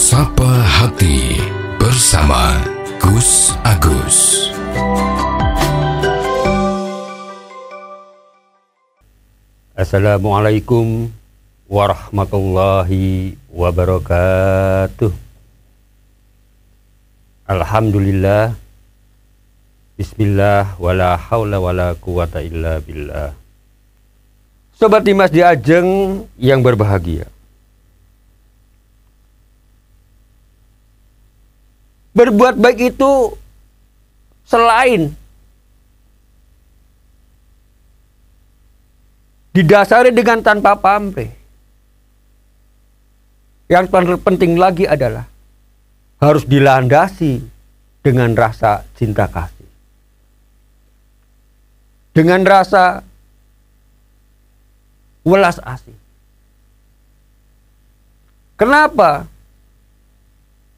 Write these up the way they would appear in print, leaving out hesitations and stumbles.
Sapa Hati bersama Gus Agus. Assalamualaikum warahmatullahi wabarakatuh. Alhamdulillah. Bismillah wala haula wala quwata illa billah. Sobat Dimas di Ajeng yang berbahagia, berbuat baik itu selain didasari dengan tanpa pamrih, yang terpenting lagi adalah harus dilandasi dengan rasa cinta kasih, dengan rasa welas asih. Kenapa?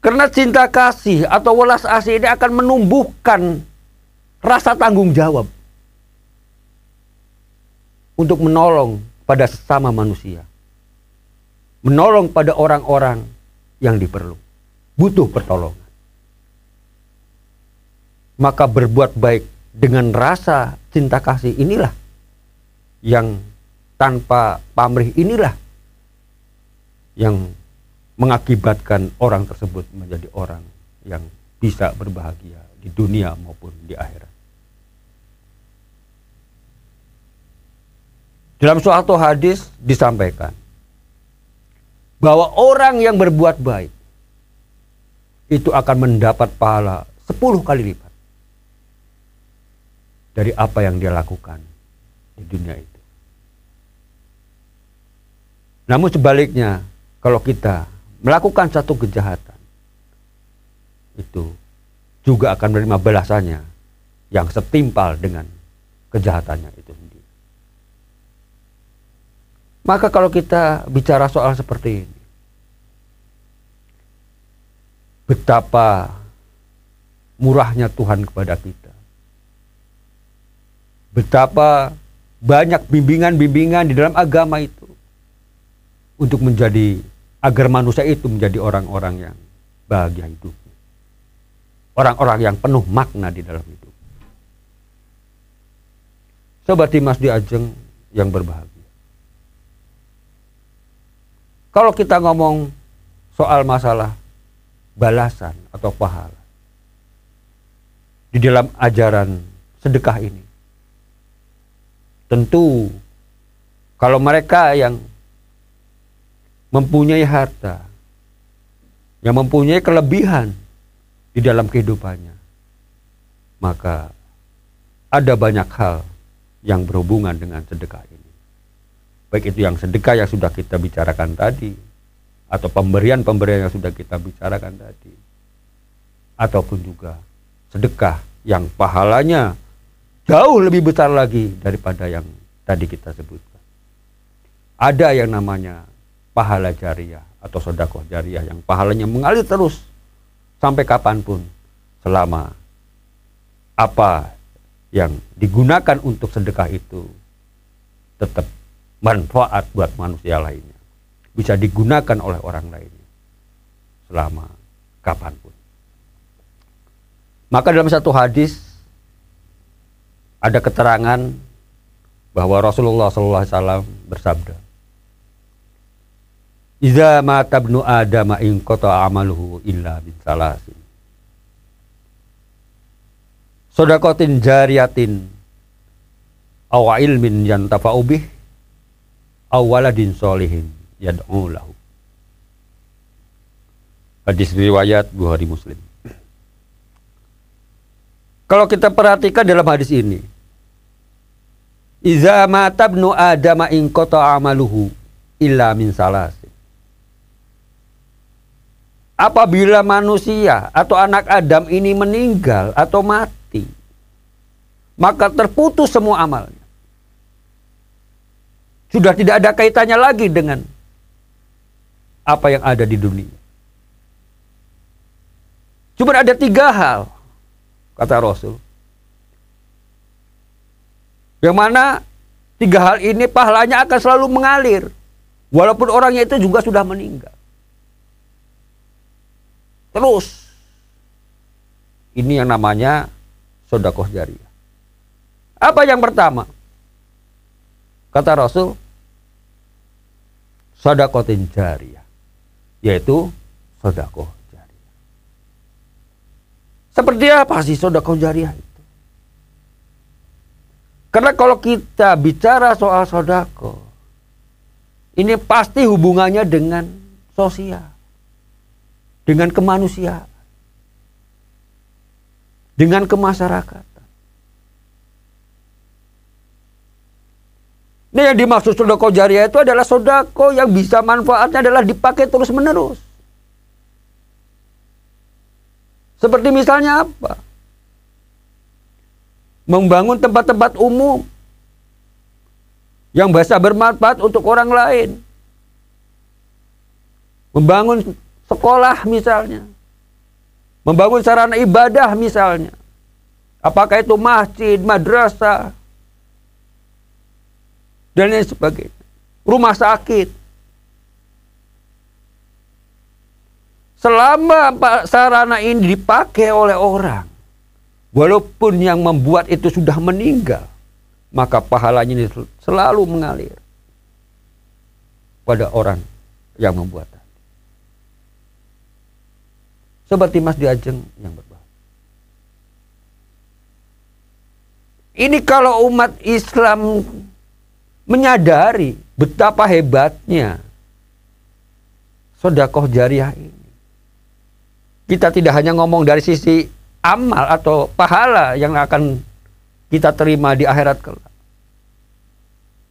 Karena cinta kasih atau welas asih ini akan menumbuhkan rasa tanggung jawab untuk menolong pada sesama manusia, menolong pada orang-orang yang butuh pertolongan. Maka berbuat baik dengan rasa cinta kasih inilah yang tanpa pamrih, inilah yang mengakibatkan orang tersebut menjadi orang yang bisa berbahagia di dunia maupun di akhirat. Dalam suatu hadis disampaikan bahwa orang yang berbuat baik itu akan mendapat pahala 10 kali lipat dari apa yang dia lakukan di dunia itu. Namun sebaliknya, kalau kita melakukan satu kejahatan, itu juga akan menerima balasannya yang setimpal dengan kejahatannya itu sendiri. Maka kalau kita bicara soal seperti ini, betapa murahnya Tuhan kepada kita, betapa banyak bimbingan-bimbingan di dalam agama itu untuk agar manusia itu menjadi orang-orang yang bahagia hidupnya, orang-orang yang penuh makna di dalam hidup. Sobat Dimas di Ajeng yang berbahagia, kalau kita ngomong soal masalah balasan atau pahala di dalam ajaran sedekah ini, tentu kalau mereka yang mempunyai harta, yang mempunyai kelebihan di dalam kehidupannya, maka ada banyak hal yang berhubungan dengan sedekah ini. Baik itu yang sedekah yang sudah kita bicarakan tadi, atau pemberian-pemberian yang sudah kita bicarakan tadi, ataupun juga sedekah yang pahalanya jauh lebih besar lagi daripada yang tadi kita sebutkan. Ada yang namanya pahala jariah atau sedekah jariah yang pahalanya mengalir terus sampai kapanpun, selama apa yang digunakan untuk sedekah itu tetap manfaat buat manusia lainnya, bisa digunakan oleh orang lainnya selama kapanpun. Maka dalam satu hadis ada keterangan bahwa Rasulullah SAW bersabda, "Iza mata ibnu Adam in qata amaluhu illa min salasin. Shadaqatin jariyatin aw ilmin yantafa'u bih aw waladin sholihin yad'u lahu." Hadis riwayat Bukhari Muslim. Kalau kita perhatikan dalam hadis ini, "Iza mata ibnu Adam in qata amaluhu illa min salasin." Apabila manusia atau anak Adam ini meninggal atau mati, maka terputus semua amalnya. Sudah tidak ada kaitannya lagi dengan apa yang ada di dunia. Cuma ada 3 hal, kata Rasul, yang mana 3 hal ini pahalanya akan selalu mengalir, walaupun orangnya itu juga sudah meninggal. terus. Ini yang namanya sedekah jariyah. Apa yang pertama? Kata Rasul, sedekatin jariyah, yaitu sedekah jariyah. Seperti apa sih sedekah jariyah itu? Karena kalau kita bicara soal sedekah, ini pasti hubungannya dengan sosial, dengan kemanusiaan, dengan kemasyarakatan. Ini yang dimaksud sedekah jariyah itu adalah sedekah yang bisa manfaatnya adalah dipakai terus menerus. Seperti misalnya apa? Membangun tempat-tempat umum yang bisa bermanfaat untuk orang lain. Membangun sekolah misalnya. Membangun sarana ibadah misalnya. Apakah itu masjid, madrasah, dan lain sebagainya. Rumah sakit. Selama sarana ini dipakai oleh orang, walaupun yang membuat itu sudah meninggal, maka pahalanya ini selalu mengalir pada orang yang membuat. Seperti Mas Diajeng yang berbahasa. Ini kalau umat Islam menyadari betapa hebatnya sedekah jariyah ini. Kita tidak hanya ngomong dari sisi amal atau pahala yang akan kita terima di akhirat kelak,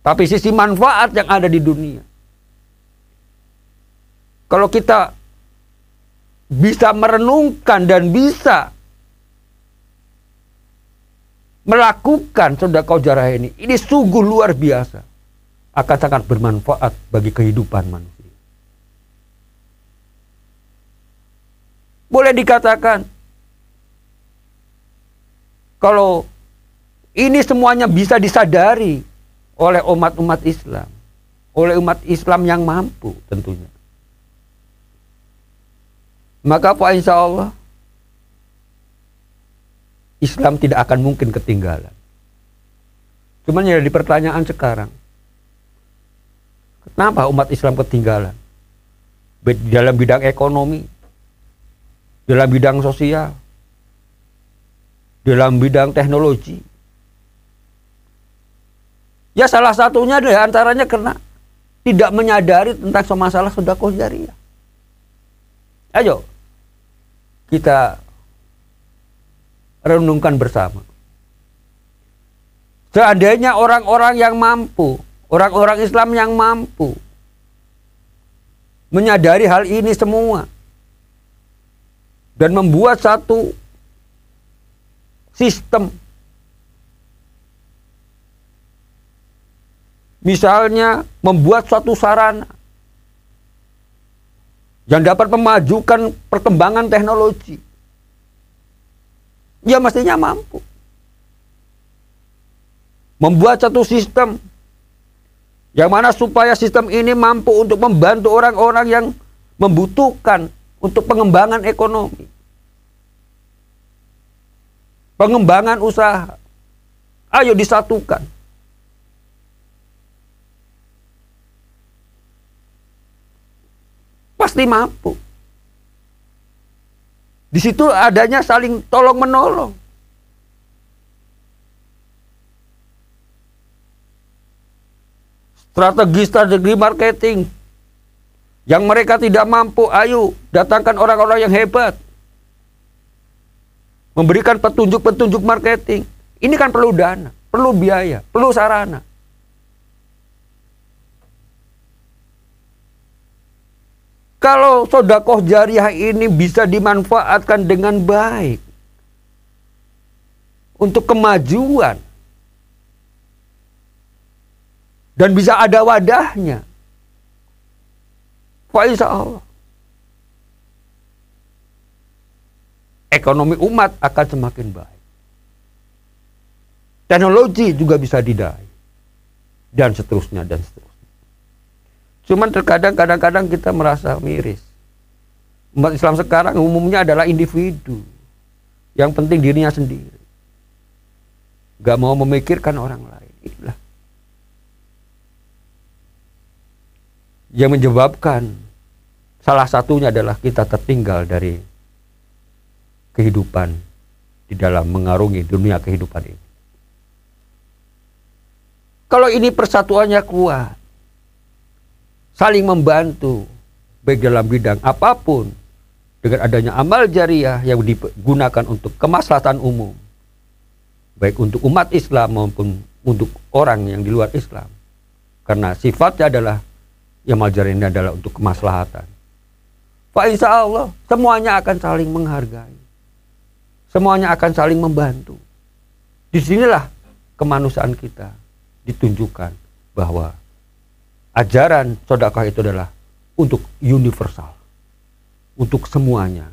tapi sisi manfaat yang ada di dunia. Kalau kita bisa merenungkan dan bisa melakukan sedekah jariyah ini sungguh luar biasa, akan sangat bermanfaat bagi kehidupan manusia. Boleh dikatakan kalau ini semuanya bisa disadari oleh umat-umat Islam, oleh umat Islam yang mampu tentunya, maka Pak, insya Allah Islam tidak akan mungkin ketinggalan. Cuman yang jadi pertanyaan sekarang, kenapa umat Islam ketinggalan? Dalam bidang ekonomi, dalam bidang sosial, dalam bidang teknologi. Ya salah satunya adalah antaranya karena tidak menyadari tentang masalah sedekah jariyah. Ayo kita renungkan bersama. Seandainya orang-orang yang mampu, orang-orang Islam yang mampu menyadari hal ini semua dan membuat satu sistem, misalnya membuat suatu sarana yang dapat memajukan perkembangan teknologi, ya mestinya mampu membuat satu sistem yang mana supaya sistem ini mampu untuk membantu orang-orang yang membutuhkan untuk pengembangan ekonomi, pengembangan usaha. Ayo disatukan. Pasti mampu. Di situ adanya saling tolong menolong. Strategi marketing yang mereka tidak mampu, ayo datangkan orang-orang yang hebat, memberikan petunjuk-petunjuk marketing. Ini kan perlu dana, perlu biaya, perlu sarana. Kalau sedekah jariyah ini bisa dimanfaatkan dengan baik untuk kemajuan dan bisa ada wadahnya, Pak, insya Allah ekonomi umat akan semakin baik. Teknologi juga bisa didai dan seterusnya dan seterusnya. Cuman terkadang kadang-kadang kita merasa miris. Umat Islam sekarang umumnya adalah individu. Yang penting dirinya sendiri. Gak mau memikirkan orang lain. Itulah yang menyebabkan salah satunya adalah kita tertinggal dari kehidupan di dalam mengarungi dunia kehidupan ini. Kalau ini persatuannya kuat, saling membantu, baik dalam bidang apapun, dengan adanya amal jariah yang digunakan untuk kemaslahatan umum, baik untuk umat Islam maupun untuk orang yang di luar Islam. Karena sifatnya adalah amal jariah ini adalah untuk kemaslahatan. Fa insya Allah semuanya akan saling menghargai, semuanya akan saling membantu. Disinilah kemanusiaan kita ditunjukkan bahwa ajaran sedekah itu adalah untuk universal, untuk semuanya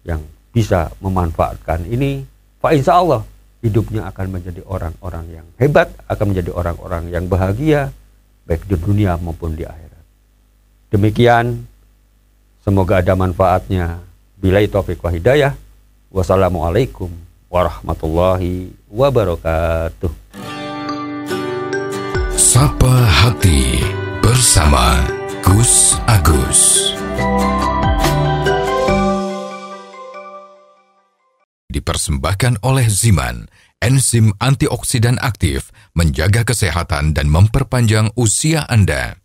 yang bisa memanfaatkan ini. Fa insya Allah hidupnya akan menjadi orang-orang yang hebat, akan menjadi orang-orang yang bahagia, baik di dunia maupun di akhirat. Demikian, semoga ada manfaatnya. Billahi taufiq wa hidayah. Wassalamualaikum warahmatullahi wabarakatuh. Sapa Hati bersama Gus Agus. Dipersembahkan oleh Ziman, enzim antioksidan aktif, menjaga kesehatan dan memperpanjang usia Anda.